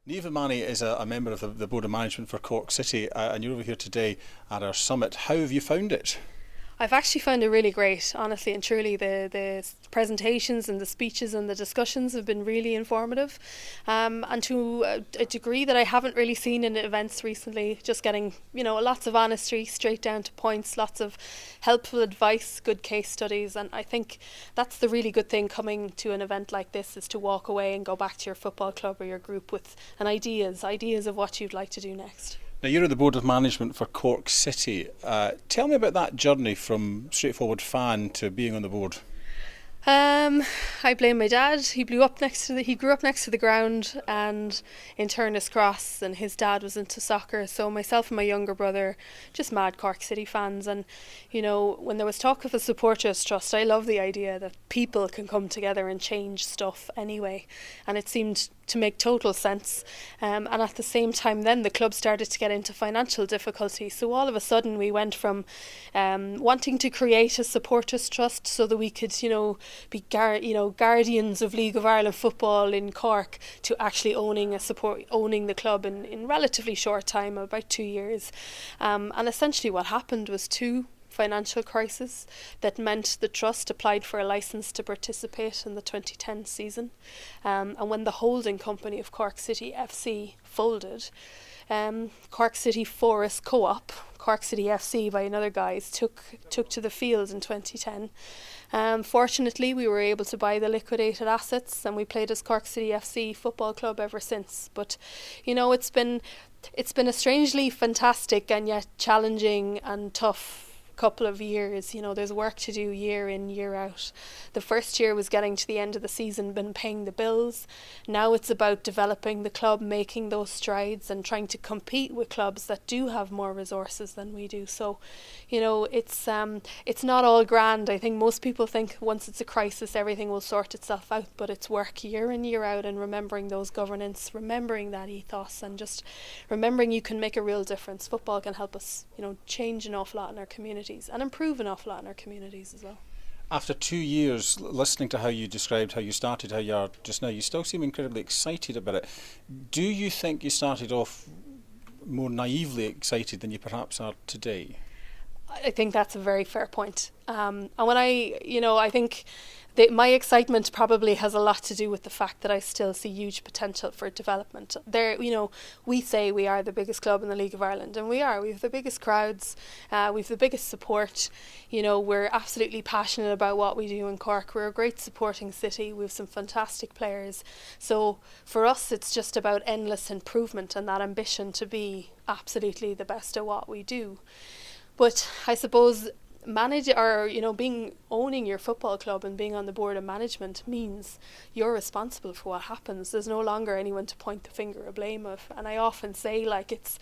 Niamh O'Mahony is a member of the Board of Management for Cork City, and you're over here today at our summit. How have you found it? I've actually found it really great, honestly and truly. The presentations and the speeches and the discussions have been really informative, and to a degree that I haven't really seen in events recently. Just getting, lots of honesty, straight down to points, lots of helpful advice, good case studies, and I think that's the really good thing coming to an event like this, is to walk away and go back to your football club or your group with ideas of what you'd like to do next. Now, you're at the Board of Management for Cork City. Tell me about that journey from straightforward fan to being on the board. I blame my dad. He grew up next to the ground, and in Turner's Cross, and his dad was into soccer. So myself and my younger brother, just mad Cork City fans. And when there was talk of a supporters trust, I love the idea that people can come together and change stuff anyway, and it seemed to make total sense. And at the same time, then the club started to get into financial difficulty. So all of a sudden, we went from wanting to create a supporters trust so that we could, be guardians of League of Ireland football in Cork, to actually owning the club in relatively short time, about 2 years. And essentially, what happened was two financial crisis that meant the trust applied for a licence to participate in the 2010 season, and when the holding company of Cork City FC folded, Cork City Forest Co-op, Cork City FC by another guys, took to the field in 2010. Fortunately, we were able to buy the liquidated assets, and we played as Cork City FC Football Club ever since. But it's been a strangely fantastic and yet challenging and tough couple of years. There's work to do year in, year out. The first year was getting to the end of the season and paying the bills. Now it's about developing the club, making those strides, and trying to compete with clubs that do have more resources than we do. So it's not all grand. I think most people think once it's a crisis everything will sort itself out, but it's work year in, year out, and remembering those governance, remembering that ethos, and just remembering you can make a real difference. Football can help us change an awful lot in our communities and improve an awful lot in our communities as well. After 2 years, listening to how you described how you started, how you are just now, you still seem incredibly excited about it. Do you think you started off more naively excited than you perhaps are today? I think that's a very fair point. And when I think that my excitement probably has a lot to do with the fact that I still see huge potential for development. We say we are the biggest club in the League of Ireland, and we are. We have the biggest crowds, we have the biggest support. We're absolutely passionate about what we do in Cork. We're a great supporting city. We have some fantastic players. So for us, it's just about endless improvement and that ambition to be absolutely the best at what we do. But I suppose owning your football club and being on the board of management means you're responsible for what happens. There's no longer anyone to point the finger of blame of, and I often say, it's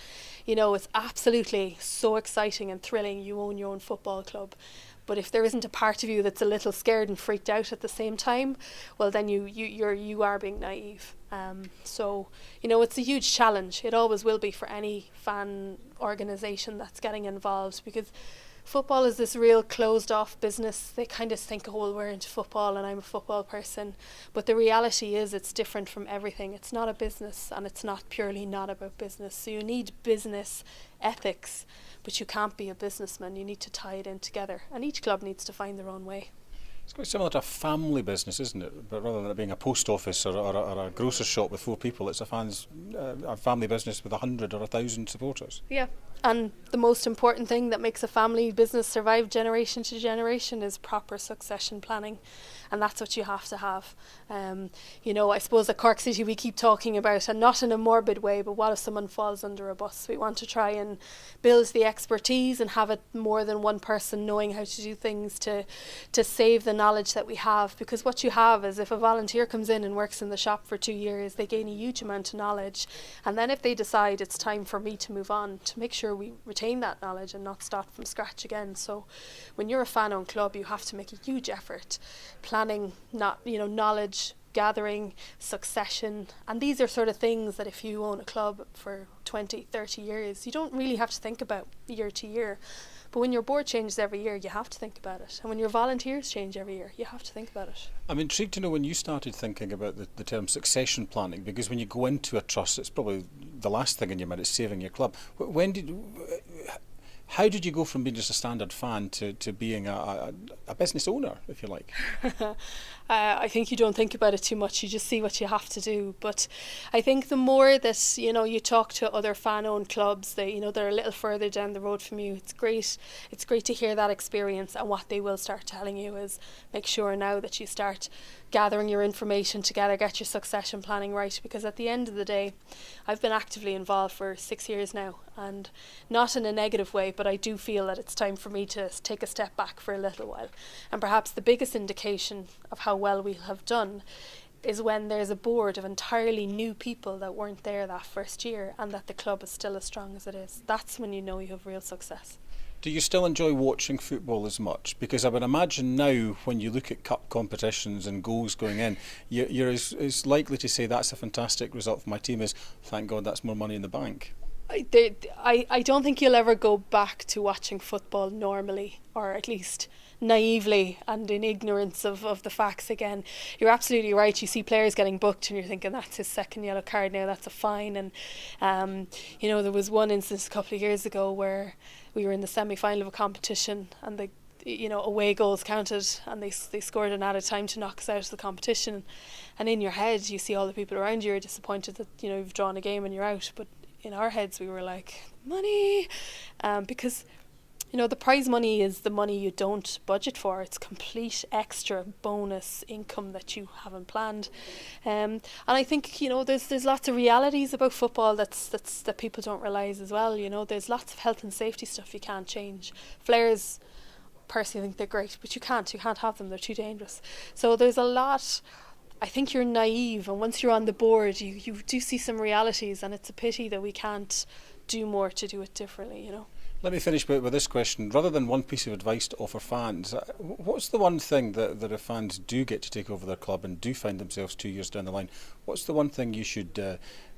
absolutely so exciting and thrilling. You own your own football club, but if there isn't a part of you that's a little scared and freaked out at the same time, well, then you are being naive. So it's a huge challenge. It always will be for any fan organisation that's getting involved, because football is this real closed off business. They kind of think, oh, well, we're into football and I'm a football person. But the reality is it's different from everything. It's not a business, and it's not purely not about business. So you need business ethics, but you can't be a businessman. You need to tie it in together. And each club needs to find their own way. It's quite similar to a family business, isn't it? But rather than it being a post office or a grocer's shop with 4 people, it's a family business with 100 or 1,000 supporters. Yeah. And the most important thing that makes a family business survive generation to generation is proper succession planning. And that's what you have to have. I suppose at Cork City we keep talking about, and not in a morbid way, but what if someone falls under a bus? We want to try and build the expertise and have it more than one person knowing how to do things to save the knowledge that we have. Because what you have is, if a volunteer comes in and works in the shop for 2 years, they gain a huge amount of knowledge. And then if they decide it's time for me to move on, to make sure we retain that knowledge and not start from scratch again. So when you're a fan-owned club, you have to make a huge effort planning, not knowledge, gathering, succession, and these are sort of things that if you own a club for 20, 30 years, you don't really have to think about year to year. But when your board changes every year, you have to think about it. And when your volunteers change every year, you have to think about it. I'm intrigued to know when you started thinking about the term succession planning, because when you go into a trust, it's probably the last thing in your mind is saving your club. How did you go from being just a standard fan to being a business owner, if you like? I think you don't think about it too much. You just see what you have to do. But I think the more that you talk to other fan-owned clubs, they're a little further down the road from you. It's great. It's great to hear that experience. And what they will start telling you is make sure now that you start gathering your information together, get your succession planning right. Because at the end of the day, I've been actively involved for 6 years now, and not in a negative way, but I do feel that it's time for me to take a step back for a little while. And perhaps the biggest indication of how well we have done is when there's a board of entirely new people that weren't there that first year, and that the club is still as strong as it is. That's when you know you have real success. Do you still enjoy watching football as much? Because I would imagine now, when you look at cup competitions and goals going in, you're as likely to say that's a fantastic result for my team as, thank God that's more money in the bank. I don't think you'll ever go back to watching football normally, or at least naively and in ignorance of the facts again. You're absolutely right. You see players getting booked and you're thinking that's his second yellow card now, that's a fine. And there was one instance a couple of years ago where we were in the semi-final of a competition, and the away goals counted, and they scored an added time to knock us out of the competition. And in your head you see all the people around you are disappointed that you've drawn a game and you're out, but in our heads we were like, money, because the prize money is the money you don't budget for. It's complete extra bonus income that you haven't planned, and I think there's lots of realities about football that people don't realise as well. There's lots of health and safety stuff you can't change. Flares, personally, think they're great, but you can't have them. They're too dangerous. So there's a lot. I think you're naive, and once you're on the board, you do see some realities, and it's a pity that we can't do more to do it differently. Let me finish with this question. Rather than one piece of advice to offer fans, what's the one thing that if fans do get to take over their club and do find themselves 2 years down the line, what's the one thing you should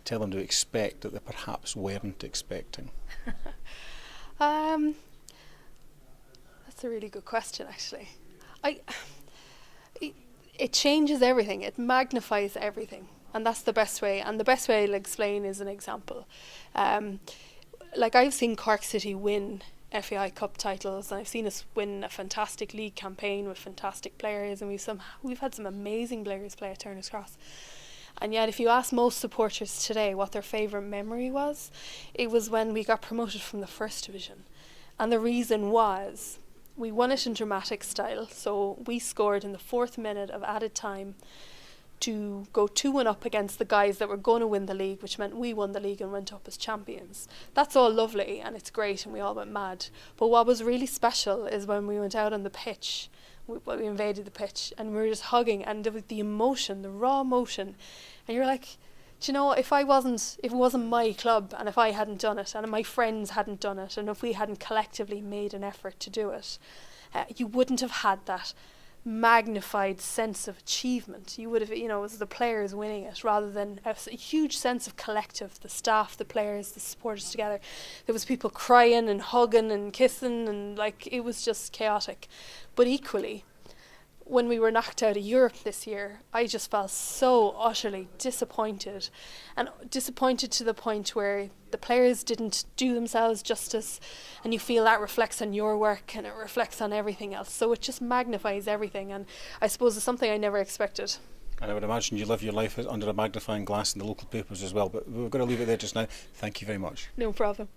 tell them to expect that they perhaps weren't expecting? That's a really good question, actually. It changes everything. It magnifies everything, and that's the best way. And the best way I'll explain is an example. I've seen Cork City win FAI Cup titles, and I've seen us win a fantastic league campaign with fantastic players, and we've had some amazing players play at Turner's Cross. And yet, if you ask most supporters today what their favourite memory was, it was when we got promoted from the First Division. And the reason was we won it in dramatic style. So we scored in the 4th minute of added time to go 2-1 up against the guys that were going to win the league, which meant we won the league and went up as champions. That's all lovely and it's great and we all went mad. But what was really special is when we went out on the pitch, we invaded the pitch and we were just hugging, and the emotion, the raw emotion, and you're like, do you know, if it wasn't my club, and if I hadn't done it, and my friends hadn't done it, and if we hadn't collectively made an effort to do it, you wouldn't have had that magnified sense of achievement. You would have, it was the players winning it rather than a huge sense of collective, the staff, the players, the supporters together. There was people crying and hugging and kissing, and it was just chaotic. But equally, when we were knocked out of Europe this year, I just felt so utterly disappointed, and disappointed to the point where the players didn't do themselves justice, and you feel that reflects on your work and it reflects on everything else. So it just magnifies everything, and I suppose it's something I never expected. And I would imagine you live your life under a magnifying glass in the local papers as well, but we're going to leave it there just now. Thank you very much. No problem.